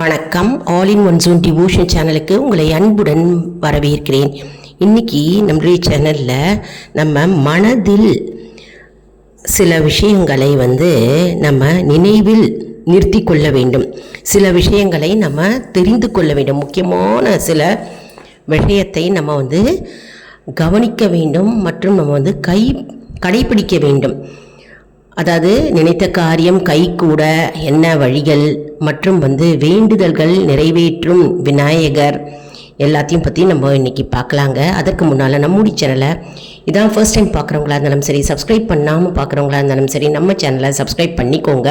வணக்கம். All in one zone devotion சேனலுக்கு உங்களை அன்புடன் வரவேற்கிறேன். இன்னைக்கு நம்மளுடைய சேனலில் நம்ம மனதில் சில விஷயங்களை நம்ம நினைவில் நிறுத்தி கொள்ள வேண்டும். சில விஷயங்களை நம்ம தெரிந்து கொள்ள வேண்டும். முக்கியமான சில விஷயத்தை நம்ம கவனிக்க வேண்டும் மற்றும் நம்ம கடைபிடிக்க வேண்டும். அதாவது நினைத்த காரியம் கைகூட என்ன வழிகள் மற்றும் வேண்டுதல்கள் நிறைவேற்றும் விநாயகர் எல்லாத்தையும் பற்றி நம்ம இன்றைக்கி பார்க்கலாங்க. அதற்கு முன்னால் நம்முடைய சேனலை இதான் ஃபர்ஸ்ட் டைம் பார்க்குறவங்களா இருந்தாலும் சரி, சப்ஸ்கிரைப் பண்ணாமல் பார்க்குறவங்களா இருந்தாலும் சரி, நம்ம சேனலை சப்ஸ்கிரைப் பண்ணிக்கோங்க.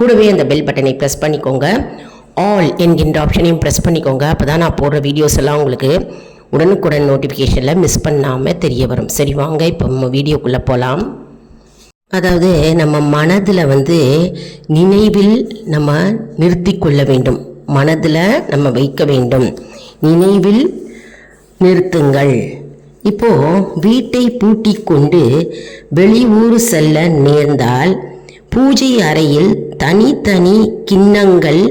கூடவே அந்த பெல் பட்டனை ப்ரெஸ் பண்ணிக்கோங்க. ஆல் என்கின்ற ஆப்ஷனையும் ப்ரெஸ் பண்ணிக்கோங்க. அப்போ தான் நான் போடுற வீடியோஸ் எல்லாம் உங்களுக்கு உடனுக்குடன் நோட்டிஃபிகேஷனில் மிஸ் பண்ணாமல் தெரிய வரும். சரி, வாங்க இப்போ நம்ம வீடியோக்குள்ளே போகலாம். அதாவது நம்ம மனதில் நினைவில் நம்ம நிறுத்தி கொள்ள வேண்டும். மனதில் நம்ம வைக்க வேண்டும். நினைவில் நிறுத்துங்கள். இப்போது வீட்டை பூட்டி கொண்டு வெளியூர் செல்ல நேர்ந்தால் பூஜை அறையில் தனித்தனி கிண்ணங்கள்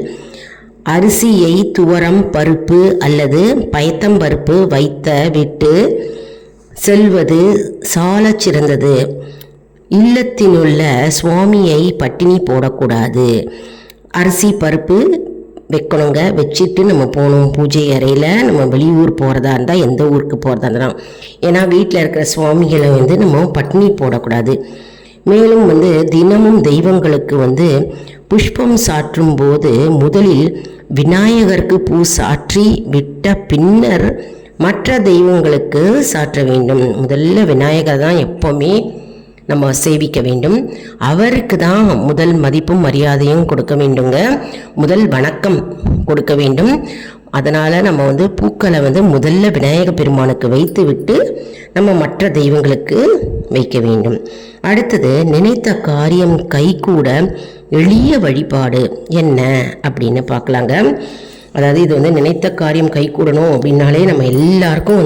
அரிசியை துவரம் பருப்பு அல்லது பயத்தம்பருப்பு வைத்த விட்டு செல்வது சாலச் சிறந்தது. இல்லத்தினுள்ள சுவாமியை பட்டினி போடக்கூடாது. அரிசி பருப்பு வைக்கணுங்க. வச்சுட்டு நம்ம போகணும் பூஜை அறையில். நம்ம வெளியூர் போகிறதா இருந்தால், எந்த ஊருக்கு போகிறதா இருந்தாலும், ஏன்னா வீட்டில் இருக்கிற சுவாமிகளை நம்ம பட்டினி போடக்கூடாது. மேலும் தினமும் தெய்வங்களுக்கு புஷ்பம் சாற்றும் போது முதலில் விநாயகருக்கு பூ சாற்றி விட்ட பின்னர் மற்ற தெய்வங்களுக்கு சாற்ற வேண்டும். முதல்ல விநாயகர் தான் எப்போவுமே நம்ம சேவிக்க வேண்டும். அவருக்கு தான் முதல் மதிப்பும் மரியாதையும் கொடுக்க வேண்டுங்க. முதல் வணக்கம் கொடுக்க வேண்டும். அதனால் நம்ம பூக்களை முதல்ல விநாயக பெருமானுக்கு வைத்து விட்டு நம்ம மற்ற தெய்வங்களுக்கு வைக்க வேண்டும். அடுத்தது, நினைத்த காரியம் கைகூட எளிய வழிபாடு என்ன அப்படின்னு பார்க்கலாங்க. அதாவது இது நினைத்த காரியம் கைகூடணும் அப்படின்னாலே நம்ம எல்லாருக்கும்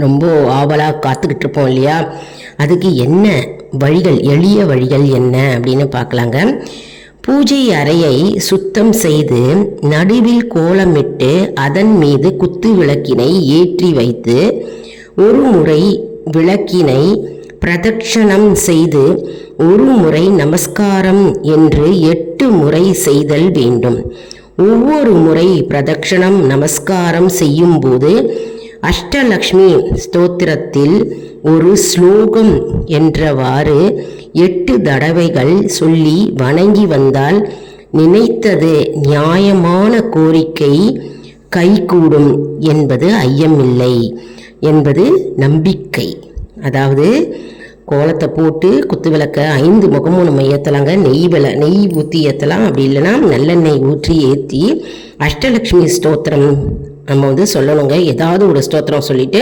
ரொம்ப ஆவலாக காத்துக்கிட்டு இருப்போம் இல்லையா? அதுக்கு என்ன வழிகள், எளிய வழிகள் என்ன அப்படின்னு பார்க்கலாங்க. பூஜை அறையை சுத்தம் செய்து நடுவில் கோலமிட்டு அதன் மீது குத்து விளக்கினை ஏற்றி வைத்து ஒரு முறை விளக்கினை பிரதட்சணம் செய்து ஒரு முறை நமஸ்காரம் என்று 8 முறை செய்தல் வேண்டும். ஒவ்வொரு முறை பிரதட்சணம் நமஸ்காரம் செய்யும் போது அஷ்டலக்ஷ்மி ஸ்தோத்திரத்தில் ஒரு ஸ்லோகம் என்றவாறு 8 தடவைகள் சொல்லி வணங்கி வந்தால் நினைத்தது நியாயமான கோரிக்கை கைகூடும் என்பது ஐயமில்லை என்பது நம்பிக்கை. அதாவது கோலத்தை போட்டு குத்து விளக்க 5 முகமும் நம்ம ஏற்றலாங்க. நெய் ஊற்றி ஏற்றலாம். அப்படி இல்லைன்னா நல்லெண்ணெய் ஊற்றி ஏற்றி அஷ்டலக்ஷ்மி ஸ்தோத்திரம் நம்ம சொல்லணுங்க. ஏதாவது ஒரு ஸ்தோத்திரம் சொல்லிட்டு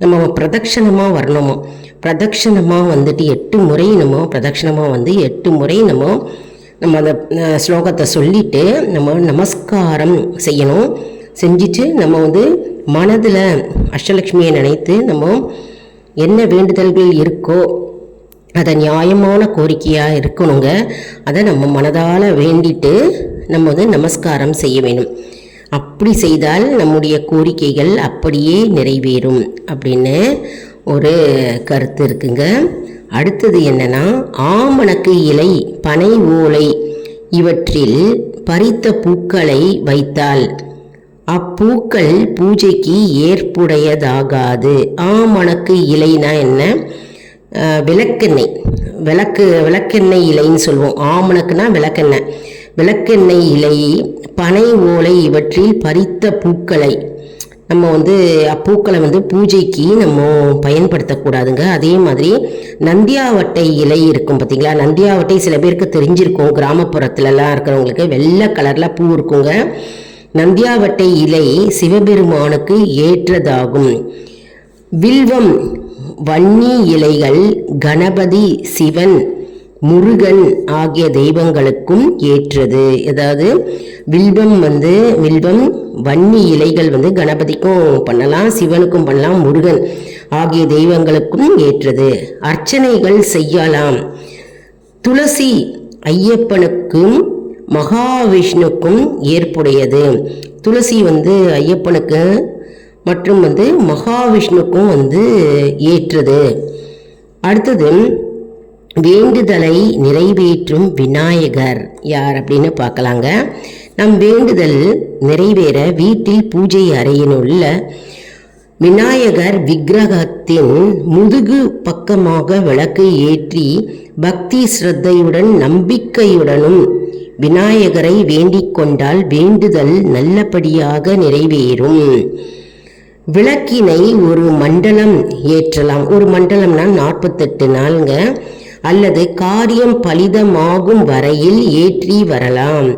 நம்ம பிரதட்சணமாக வரணுமோ. பிரதட்சணமாக 8 முறை நம்ம பிரதட்சணமாக 8 முறை நம்ம அந்த ஸ்லோகத்தை சொல்லிட்டு நம்ம நமஸ்காரம் செய்யணும். செஞ்சுட்டு நம்ம மனதில் அஷ்டலக்ஷ்மியை நினைத்து நம்ம என்ன வேண்டுதல்கள் இருக்கோ அதை நியாயமான கோரிக்கையாக இருக்கணுங்க. அதை நம்ம மனதால் வேண்டிட்டு நம்ம நமஸ்காரம் செய்ய வேண்டும். அப்படி செய்தால் நம்முடைய கோரிக்கைகள் அப்படியே நிறைவேறும் அப்படின்னு ஒரு கருத்து இருக்குங்க. அடுத்தது என்னன்னா, ஆமணக்கு இலை, பனை ஓலை இவற்றில் பறித்த பூக்களை வைத்தால் அப்பூக்கள் பூஜைக்கு ஏற்புடையதாகாது. ஆமணக்கு இலைனா என்ன? விளக்கெண்ணெய், விளக்கெண்ணெய் இலைன்னு சொல்லுவோம். ஆமணக்குனா விளக்கெண்ணெய். விளக்கெண்ணெய் இலை, பனை ஓலை இவற்றில் பறித்த பூக்களை நம்ம அப்பூக்களை பூஜைக்கு நம்ம பயன்படுத்தக்கூடாதுங்க. அதே மாதிரி நந்தியாவட்டை இலை இருக்கும் பார்த்தீங்களா? நந்தியாவட்டை சில பேருக்கு தெரிஞ்சிருக்கும். கிராமப்புறத்துலலாம் இருக்கிறவங்களுக்கு வெள்ளை கலரில் பூ இருக்குங்க. நந்தியாவட்டை இலை சிவபெருமானுக்கு ஏற்றதாகும். வில்வம், வன்னி இலைகள் கணபதி, சிவன், முருகன் ஆகிய தெய்வங்களுக்கும் ஏற்றது. அதாவது வில்வம் வில்வம் வன்னி இலைகள் கணபதிக்கும் பண்ணலாம், சிவனுக்கும் பண்ணலாம், முருகன் ஆகிய தெய்வங்களுக்கும் ஏற்றது. அர்ச்சனைகள் செய்யலாம். துளசி ஐயப்பனுக்கும் மகாவிஷ்ணுக்கும் ஏற்புடையது. துளசி ஐயப்பனுக்கு மற்றும் மகாவிஷ்ணுக்கும் ஏற்றது. அடுத்தது, வேண்டுதலை நிறைவேற்றும் விநாயகர் யார் அப்படின்னு பார்க்கலாங்க. நம் வேண்டுதல் நிறைவேற வீட்டில் பூஜை அறையினுள்ள விநாயகர் விக்கிரகத்தின் முதுகு பக்கமாக விளக்கு ஏற்றி பக்தி ஸ்ரத்தையுடன் நம்பிக்கையுடனும் விநாயகரை வேண்டிக் கொண்டால் வேண்டுதல் நல்லபடியாக நிறைவேறும். விளக்கினை ஒரு மண்டலம் ஏற்றலாம். ஒரு மண்டலம்னா 48 நாளுங்க, அல்லது காரியம் பலிதமாகும் வரையில் ஏற்றி வரலாம்.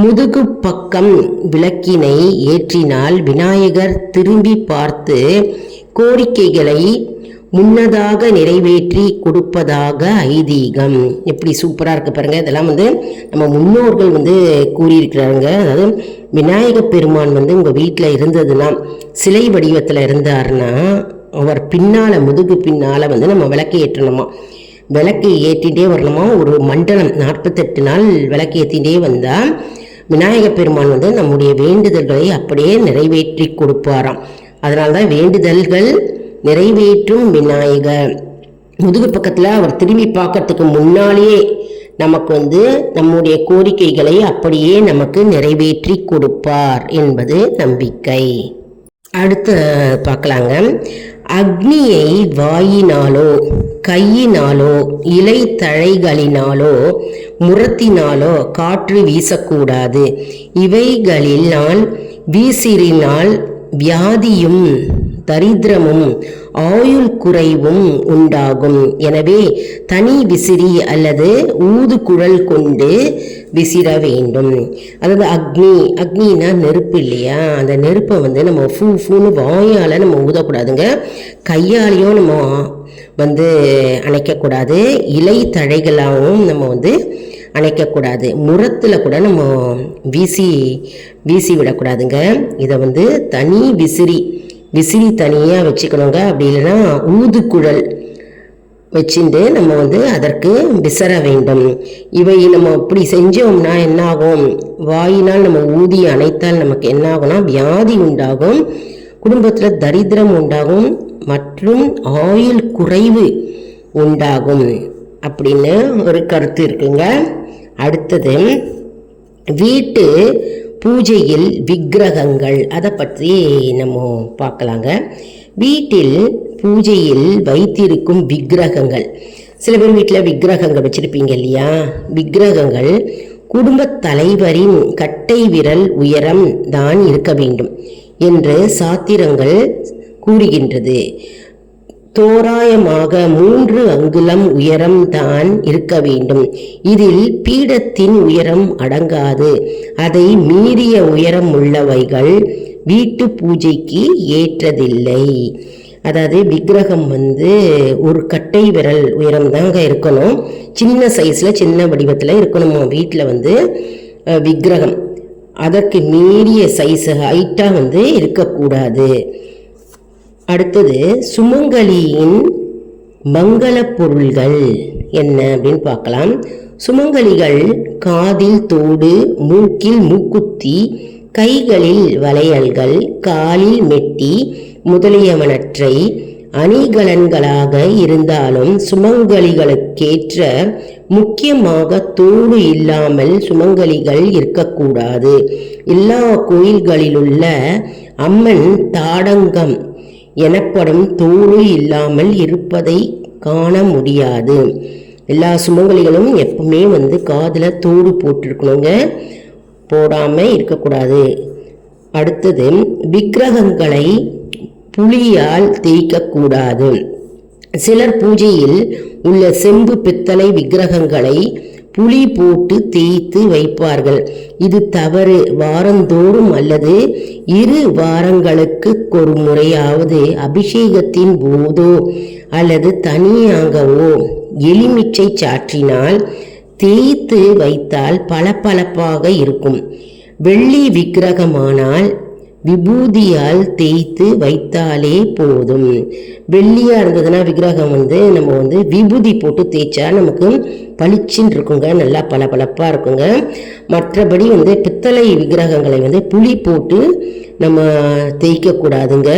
முதுகு பக்கம் விளக்கினை ஏற்றினால் விநாயகர் திரும்பி பார்த்து கோரிக்கைகளை முன்னதாக நிறைவேற்றி கொடுப்பதாக ஐதீகம். எப்படி சூப்பராக இருக்கு பாருங்க. இதெல்லாம் நம்ம முன்னோர்கள் கூறியிருக்கிறாங்க. அதாவது விநாயகப் பெருமான் உங்கள் வீட்டில் இருந்ததுன்னா, சிலை வடிவத்தில் இருந்தாருன்னா, அவர் பின்னால் முதுகு பின்னால் நம்ம விளக்கு ஏற்றணுமா, விளக்கு ஏற்றிகிட்டே வரணுமா. ஒரு மண்டலம் 48 நாள் விளக்கு ஏற்றிகிட்டே வந்தால் விநாயகப் பெருமான் நம்முடைய வேண்டுதல்களை அப்படியே நிறைவேற்றி கொடுப்பாராம். அதனால்தான் வேண்டுதல்கள் நிறைவேற்றும் விநாயகர். முதுகு பக்கத்தில் அவர் திரும்பி பார்க்கறதுக்கு முன்னாலேயே நமக்கு நம்முடைய கோரிக்கைகளை அப்படியே நமக்கு நிறைவேற்றி கொடுப்பார் என்பது நம்பிக்கை. அடுத்து பார்க்கலாங்க. அக்னியை வாயினாலோ கையினாலோ இலை தழைகளினாலோ முரத்தினாலோ காற்று வீசக்கூடாது. இவைகளில் நான் வீசினால் வியாதியும் தரித்திரமும் ஆயுள் குறைவும் உண்டாகும். எனவே தனி விசிறி அல்லது ஊதுகுழல் கொண்டு விசிற வேண்டும். அதாவது அக்னினா நெருப்பு இல்லையா, அந்த நெருப்பை நம்ம ஃபூன்னு வாயால் நம்ம ஊதக்கூடாதுங்க. கையாலையும் நம்ம அணைக்கக்கூடாது. இலை தழைகளாகவும் நம்ம அணைக்கக்கூடாது. முரத்தில் கூட நம்ம வீசி விடக்கூடாதுங்க. இதை தனி விசிறி தனியாக வச்சுக்கணுங்க. அப்படி இல்லைன்னா ஊதுகுழல் வச்சுட்டு நம்ம அதற்கு விசற வேண்டும். இவை நம்ம இப்படி செஞ்சோம்னா என்ன ஆகும், வாயினால் நம்ம ஊதி அணைத்தால் நமக்கு என்ன ஆகும்னா வியாதி உண்டாகும், குடும்பத்தில் தரித்திரம் உண்டாகும் மற்றும் ஆயுள் குறைவு உண்டாகும் அப்படின்னு ஒரு கருத்து இருக்குங்க. அடுத்தது, வீட்டு பூஜையில் விக்கிரகங்கள், அதை பற்றி நம்ம பார்க்கலாங்க. வீட்டில் பூஜையில் வைத்திருக்கும் விக்கிரகங்கள், சில பேர் வீட்டில் விக்கிரகங்கள் வச்சிருப்பீங்க இல்லையா. விக்கிரகங்கள் குடும்ப தலைவரின் கட்டை விரல் உயரம் தான் இருக்க வேண்டும் என்று சாத்திரங்கள் கூறுகின்றது. தோராயமாக 3 அங்குலம் உயரம் தான் இருக்க வேண்டும். இதில் பீடத்தின் உயரம் அடங்காது. அதை மீறிய உயரம் உள்ளவைகள் வீட்டு பூஜைக்கு ஏற்றதில்லை. அதாவது விக்கிரகம் ஒரு கட்டை விரல் உயரம் தாங்க இருக்கணும். சின்ன சைஸில் சின்ன வடிவத்தில் இருக்கணுமா வீட்டில் விக்கிரகம். அதற்கு மீறிய சைஸ் ஹைட்டாக இருக்கக்கூடாது. அடுத்தது, சுமங்கலியின் மங்கள பொருள்கள் என்ன அப்படின்னு பார்க்கலாம். சுமங்கலிகள் காதில் தோடு, மூக்கில் மூக்குத்தி, கைகளில் வளையல்கள், காலில் மெட்டி முதலியவனற்றை அணிகலன்களாக இருந்தாலும் சுமங்கலிகளுக்கேற்ற முக்கியமாக தோடு இல்லாமல் சுமங்கலிகள் இருக்கக்கூடாது. எல்லா கோயில்களிலுள்ள அம்மன் தாடங்கம் எனப்படும் தோடு இல்லாமல் இருப்பதை காண முடியாது. எல்லா சுமங்கலிகளும் எப்பவுமே காதில் தோடு போட்டிருக்கணுங்க, போடாமல் இருக்கக்கூடாது. அடுத்தது, விக்கிரகங்களை புளியால் தேய்க்கக்கூடாது. சிலர் பூஜையில் உள்ள செம்பு பித்தளை விக்கிரகங்களை புளி போட்டு தேய்த்து வைப்பார்கள். இது தவறு. வாரந்தோறும் அல்லது 2 வாரங்களுக்கு ஒரு முறையாவது அபிஷேகத்தின் போதோ அல்லது தனியாகவோ எலுமிச்சை சாற்றினால் தேய்த்து வைத்தால் பளபளப்பாக இருக்கும். வெள்ளி விக்கிரகமானால் விபூதியால் தேய்த்து வைத்தாலே போதும். வெள்ளியா இருந்ததுன்னா விக்கிரகம் நம்ம விபூதி போட்டு தேய்ச்சா நமக்கு பளிச்சின்னு இருக்குங்க, நல்லா பளபளப்பா இருக்குங்க. மற்றபடி பித்தளை விக்கிரகங்களை புளி போட்டு நம்ம தேய்க்க கூடாதுங்க.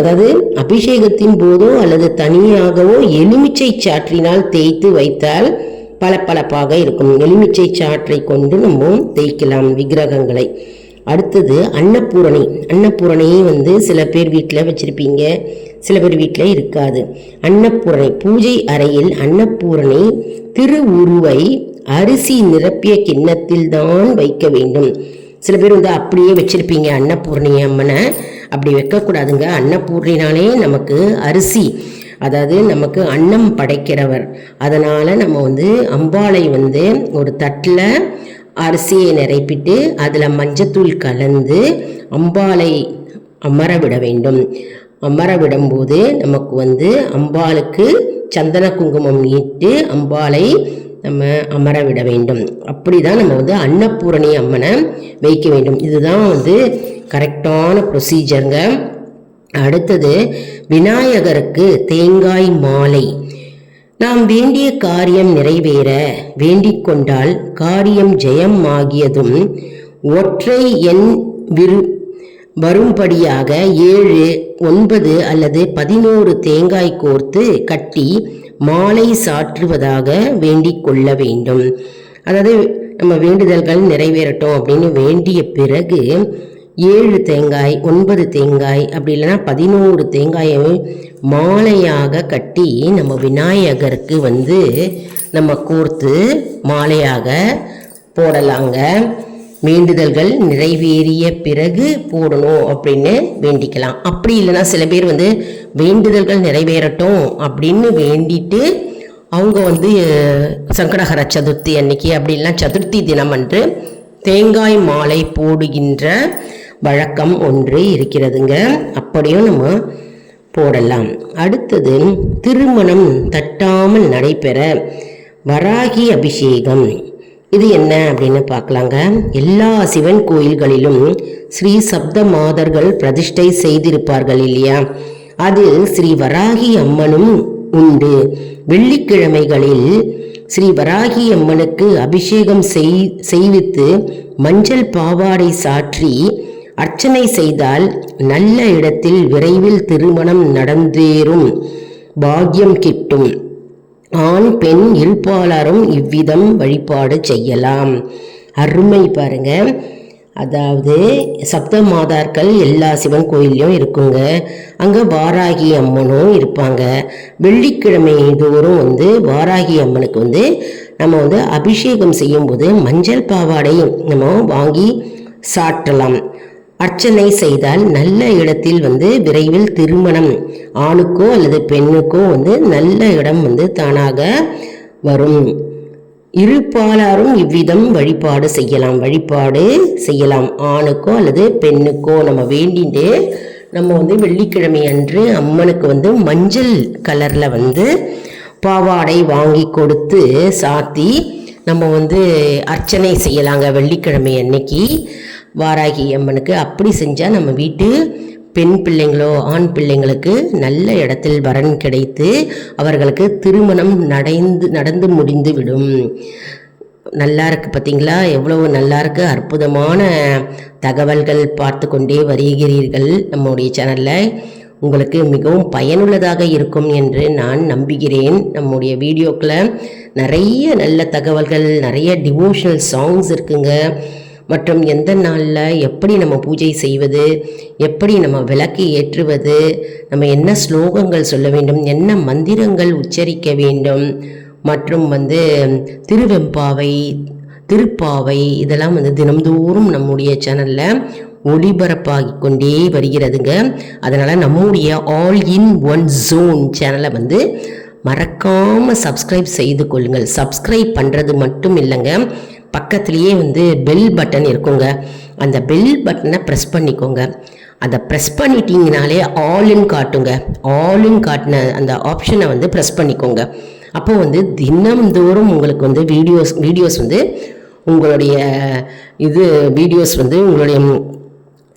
அதாவது அபிஷேகத்தின் போதோ அல்லது தனியாகவோ எலுமிச்சை சாற்றினால் தேய்த்து வைத்தால் பளபளப்பாக இருக்கும். எலுமிச்சை சாற்றை கொண்டு நம்ம தேய்க்கலாம் விக்கிரகங்களை. அடுத்தது அன்னபூரணி. அன்னபூரணியை சில பேர் வீட்டில் வச்சிருப்பீங்க, சில பேர் வீட்டில் இருக்காது. அன்னபூரணி பூஜை அறையில் அன்னபூரணி திருவுருவை அரிசி நிரப்பிய கிண்ணத்தில் தான் வைக்க வேண்டும். சில பேர் அப்படியே வச்சிருப்பீங்க அன்னபூரணி அம்மனை. அப்படி வைக்கக்கூடாதுங்க. அன்னபூர்ணினாலே நமக்கு அரிசி, அதாவது நமக்கு அன்னம் படைக்கிறவர். அதனால் நம்ம அம்பாளை ஒரு தட்டில் அரிசியை நிரப்பிட்டு அதில் மஞ்சத்தூள் கலந்து அம்பாளை அமர விட வேண்டும். அமர விடும்போது நமக்கு அம்பாளுக்கு சந்தன குங்குமம் நீட்டு அம்பாளை நம்ம அமர விட வேண்டும். அப்படி தான் நம்ம அன்னபூரணி அம்மனை வைக்க வேண்டும். இதுதான் கரெக்டான ப்ரொசீஜருங்க. அடுத்தது விநாயகருக்கு தேங்காய் மாலை. நாம் வேண்டிய காரியம் நிறைவேற வேண்டிக் கொண்டால் காரியம் ஜெயம் ஆகியதும் ஒற்றை எண் வரும்படியாக 7, 9 அல்லது 11 தேங்காய் கோர்த்து கட்டி மாலை சாற்றுவதாக வேண்டிக் கொள்ள வேண்டும். அதாவது நம்ம வேண்டுதல்கள் நிறைவேறட்டும் அப்படின்னு வேண்டிய பிறகு 7 தேங்காய், 9 தேங்காய், அப்படி இல்லைன்னா 11 தேங்காயை மாலையாக கட்டி நம்ம விநாயகருக்கு நம்ம கோர்த்து மாலையாக போடலாங்க. வேண்டுதல்கள் நிறைவேறிய பிறகு போடணும் அப்படின்னு வேண்டிக்கலாம். அப்படி இல்லைன்னா சில பேர் வேண்டுதல்கள் நிறைவேறட்டும் அப்படின்னு வேண்டிட்டு அவங்க சங்கடஹர சதுர்த்தி அன்னைக்கு அப்படின்னா சதுர்த்தி தினம் அன்று தேங்காய் மாலை போடுகின்ற வழக்கம் ஒன்று இருக்கிறதுங்க. அப்படியும் நம்ம போடலாம். அடுத்தது திருமணம் தட்டாமல் நடைபெற வராகி அபிஷேகம். இது என்ன அப்படின்னு பார்க்கலாங்க. எல்லா சிவன் கோயில்களிலும் ஸ்ரீ சப்த மாதர்கள் பிரதிஷ்டை செய்திருப்பார்கள் இல்லையா, அதில் ஸ்ரீ வராகி அம்மனும் உண்டு. வெள்ளிக்கிழமைகளில் ஸ்ரீ வராகி அம்மனுக்கு அபிஷேகம் செய்வித்து மஞ்சள் பாவாடை சாற்றி அர்ச்சனை செய்தால் நல்ல இடத்தில் விரைவில் திருமணம் நடந்தேறும் பாக்கியம் கிட்டும். ஆண் பெண் இருப்பாளரும் இவ்விதம் வழிபாடு செய்யலாம். அருமை பாருங்க. அதாவது சப்த மாதாக்கள் எல்லா சிவன் கோயிலையும் இருக்குங்க. அங்கே வாராகி அம்மனும் இருப்பாங்க. வெள்ளிக்கிழமை தோறும் வாராகி அம்மனுக்கு நம்ம அபிஷேகம் செய்யும்போது மஞ்சள் பாவாடை நம்ம வாங்கி சாற்றலாம். அர்ச்சனை செய்தால் நல்ல இடத்தில் விரைவில் திருமணம், ஆணுக்கோ அல்லது பெண்ணுக்கோ நல்ல இடம் தானாக வரும். இருப்பாளரும் இவ்விதம் வழிபாடு செய்யலாம். ஆணுக்கோ அல்லது பெண்ணுக்கோ நம்ம வேண்டிட்டு நம்ம வெள்ளிக்கிழமை அன்று அம்மனுக்கு மஞ்சள் கலர்ல பாவாடை வாங்கி கொடுத்து சாத்தி நம்ம அர்ச்சனை செய்யலாங்க வெள்ளிக்கிழமை அன்னைக்கு வாராகி அம்மனுக்கு. அப்படி செஞ்சால் நம்ம வீட்டு பெண் பிள்ளைங்களோ ஆண் பிள்ளைங்களுக்கு நல்ல இடத்தில் வரன் கிடைத்து அவர்களுக்கு திருமணம் நடந்து முடிந்து விடும். நல்லா இருக்கு பார்த்தீங்களா, எவ்வளவு நல்லா இருக்கு. அற்புதமான தகவல்கள் பார்த்து கொண்டே வருகிறீர்கள். நம்முடைய சேனலில் உங்களுக்கு மிகவும் பயனுள்ளதாக இருக்கும் என்று நான் நம்புகிறேன். நம்முடைய வீடியோக்களை நிறைய நல்ல தகவல்கள், நிறைய டிவோஷனல் சாங்ஸ் இருக்குங்க. மற்றும் எந்த நாளில் எப்படி நம்ம பூஜை செய்வது, எப்படி நம்ம விளக்கு ஏற்றுவது, நம்ம என்ன ஸ்லோகங்கள் சொல்ல வேண்டும், என்ன மந்திரங்கள் உச்சரிக்க வேண்டும், மற்றும் திருவெம்பாவை, திருப்பாவை, இதெல்லாம் தினம்தோறும் நம்முடைய சேனலில் ஒளிபரப்பாகி கொண்டே வருகிறதுங்க. அதனால் நம்முடைய ஆல் இன் ஒன் ஜோன் சேனலை மறக்காமல் சப்ஸ்கிரைப் செய்து கொள்ளுங்கள். சப்ஸ்கிரைப் பண்ணுறது மட்டும் இல்லைங்க, பக்கத்துலேயே பெல் பட்டன் இருக்குங்க. அந்த பெல் பட்டனை ப்ரெஸ் பண்ணிக்கோங்க. அதை ப்ரெஸ் பண்ணிட்டீங்கனாலே ஆல்னு காட்டுங்க. ஆல்னு காட்டின அந்த ஆப்ஷனை ப்ரெஸ் பண்ணிக்கோங்க. அப்போது தினம்தோறும் உங்களுக்கு வீடியோஸ் உங்களுடைய வீடியோஸ் உங்களுடைய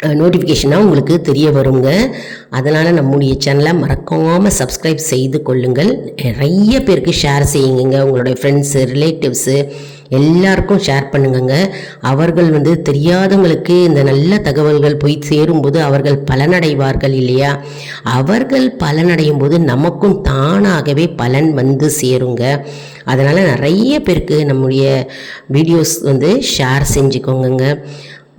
நோட்டிஃபிகேஷனாக உங்களுக்கு தெரிய வருங்க. அதனால் நம்முடைய சேனலை மறக்காமல் சப்ஸ்கிரைப் செய்து கொள்ளுங்கள். நிறைய பேருக்கு ஷேர் செய்யுங்க. உங்களுடைய ஃப்ரெண்ட்ஸு, ரிலேட்டிவ்ஸு எல்லாருக்கும் ஷேர் பண்ணுங்கங்க. அவர்கள் தெரியாதவங்களுக்கு இந்த நல்ல தகவல்கள் போய் சேரும்போது அவர்கள் பலனடைவார்கள் இல்லையா? அவர்கள் பலனடையும் போது நமக்கும் தானாகவே பலன் சேருங்க. அதனால் நிறைய பேருக்கு நம்முடைய வீடியோஸ் ஷேர் செஞ்சுக்கோங்க.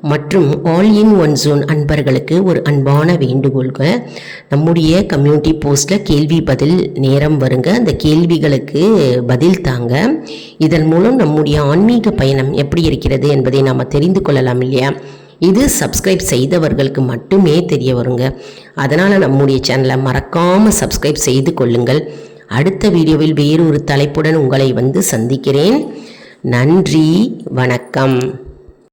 மற்றும் ஆல் இன் ஒன் ஜோன் அன்பர்களுக்கு ஒரு அன்பான வேண்டுகோள்க. நம்முடைய கம்யூனிட்டி போஸ்ட்டில் கேள்வி பதில் நேரம் வருங்க. அந்த கேள்விகளுக்கு பதில் தாங்க. இதன் மூலம் நம்முடைய ஆன்மீக பயணம் எப்படி இருக்கிறது என்பதை நாம் தெரிந்து கொள்ளலாம் இல்லையா? இது சப்ஸ்கிரைப் செய்தவர்களுக்கு மட்டுமே தெரிய வருங்க. அதனால் நம்முடைய சேனலை மறக்காமல் சப்ஸ்கிரைப் செய்து கொள்ளுங்கள். அடுத்த வீடியோவில் வேறொரு தலைப்புடன் உங்களை சந்திக்கிறேன். நன்றி, வணக்கம்.